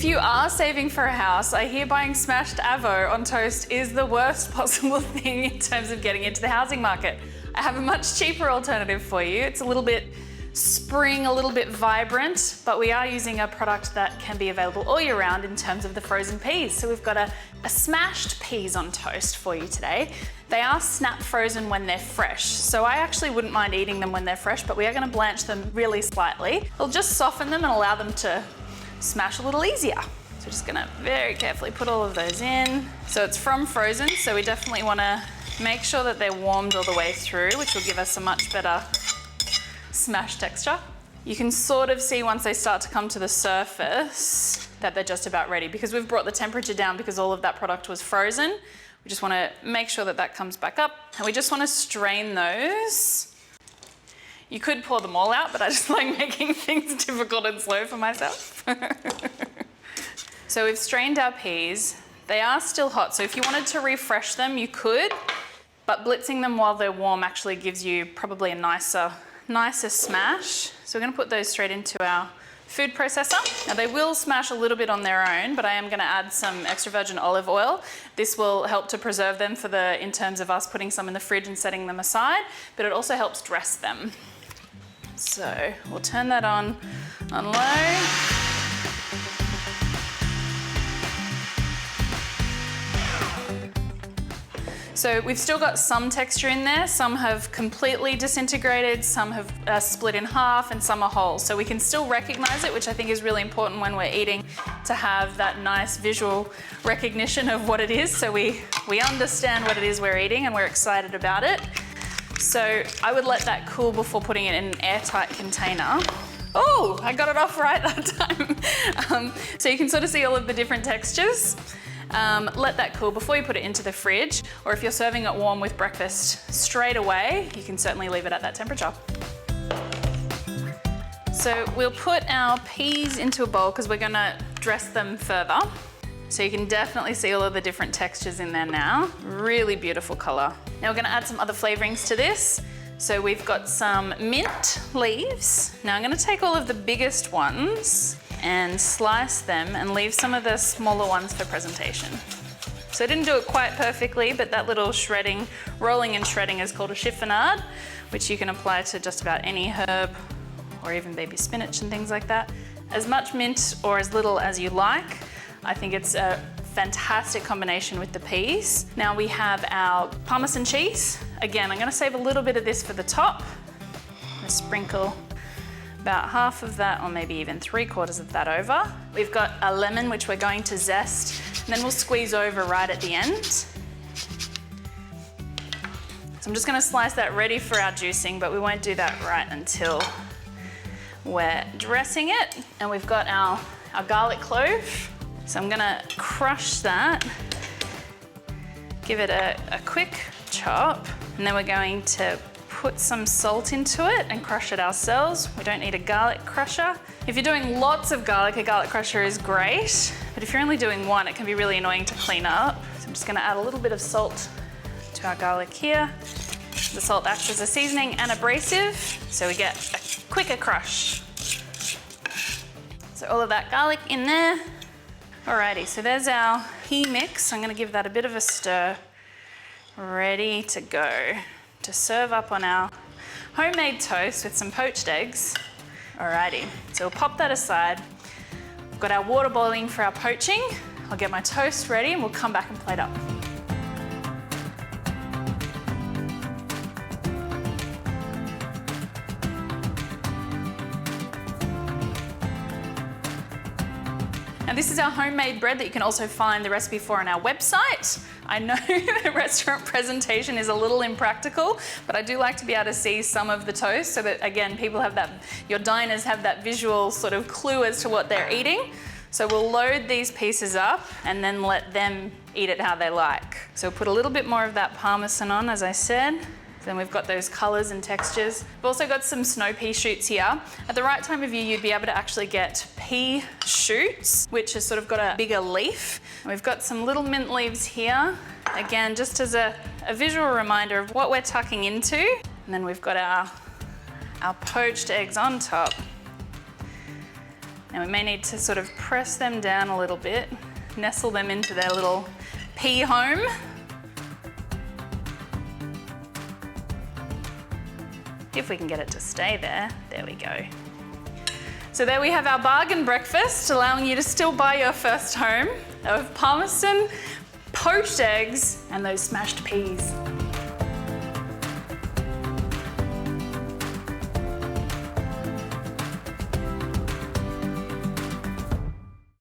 If you are saving for a house, I hear buying smashed avo on toast is the worst possible thing in terms of getting into the housing market. I have a much cheaper alternative for you. It's a little bit spring, a little bit vibrant, but we are using a product that can be available all year round in terms of the frozen peas. So we've got a smashed peas on toast for you today. They are snap frozen when they're fresh. So I actually wouldn't mind eating them when they're fresh, but we are going to blanch them really slightly. It'll just soften them and allow them to smash a little easier. So just gonna very carefully put all of those in. So it's from frozen, so we definitely wanna make sure that they're warmed all the way through, which will give us a much better smash texture. You can sort of see once they start to come to the surface that they're just about ready, because we've brought the temperature down because all of that product was frozen. We just wanna make sure that that comes back up, and we just wanna strain those. You could pour them all out, but I just like making things difficult and slow for myself. So we've strained our peas. They are still hot, so if you wanted to refresh them, you could, but blitzing them while they're warm actually gives you probably a nicer smash. So we're gonna put those straight into our food processor. Now they will smash a little bit on their own, but I am gonna add some extra virgin olive oil. This will help to preserve them in terms of us putting some in the fridge and setting them aside, but it also helps dress them. So we'll turn that on low. So we've still got some texture in there. Some have completely disintegrated, some have split in half, and some are whole. So we can still recognize it, which I think is really important when we're eating, to have that nice visual recognition of what it is. So we understand what it is we're eating and we're excited about it. So I would let that cool before putting it in an airtight container. Oh, I got it off right that time. So you can sort of see all of the different textures. Let that cool before you put it into the fridge, or if you're serving it warm with breakfast straight away, you can certainly leave it at that temperature. So we'll put our peas into a bowl because we're gonna dress them further. So you can definitely see all of the different textures in there now. Really beautiful color. Now we're gonna add some other flavorings to this. So we've got some mint leaves. Now I'm gonna take all of the biggest ones and slice them and leave some of the smaller ones for presentation. So I didn't do it quite perfectly, but that little shredding, rolling and shredding is called a chiffonade, which you can apply to just about any herb or even baby spinach and things like that. As much mint or as little as you like. I think it's a fantastic combination with the peas. Now we have our Parmesan cheese. Again, I'm gonna save a little bit of this for the top. I'm gonna sprinkle about half of that, or maybe even 3/4 of that over. We've got a lemon, which we're going to zest, and then we'll squeeze over right at the end. So I'm just gonna slice that ready for our juicing, but we won't do that right until we're dressing it. And we've got our garlic clove. So I'm gonna crush that, give it a quick chop, and then we're going to put some salt into it and crush it ourselves. We don't need a garlic crusher. If you're doing lots of garlic, a garlic crusher is great, but if you're only doing one, it can be really annoying to clean up. So I'm just gonna add a little bit of salt to our garlic here. The salt acts as a seasoning and abrasive, so we get a quicker crush. So all of that garlic in there. Alrighty, so there's our pea mix. I'm gonna give that a bit of a stir. Ready to go to serve up on our homemade toast with some poached eggs. Alrighty, so we'll pop that aside. We've got our water boiling for our poaching. I'll get my toast ready and we'll come back and plate up. Now this is our homemade bread that you can also find the recipe for on our website. I know the restaurant presentation is a little impractical, but I do like to be able to see some of the toast so that, again, people have that, your diners have that visual sort of clue as to what they're eating. So we'll load these pieces up and then let them eat it how they like. So we'll put a little bit more of that Parmesan on, as I said. Then we've got those colors and textures. We've also got some snow pea shoots here. At the right time of year, you'd be able to actually get pea shoots, which has sort of got a bigger leaf. And we've got some little mint leaves here. Again, just as a visual reminder of what we're tucking into. And then we've got our poached eggs on top. Now we may need to sort of press them down a little bit, nestle them into their little pea home. If we can get it to stay there, there we go. So there we have our bargain breakfast, allowing you to still buy your first home of Palmerston, poached eggs, and those smashed peas.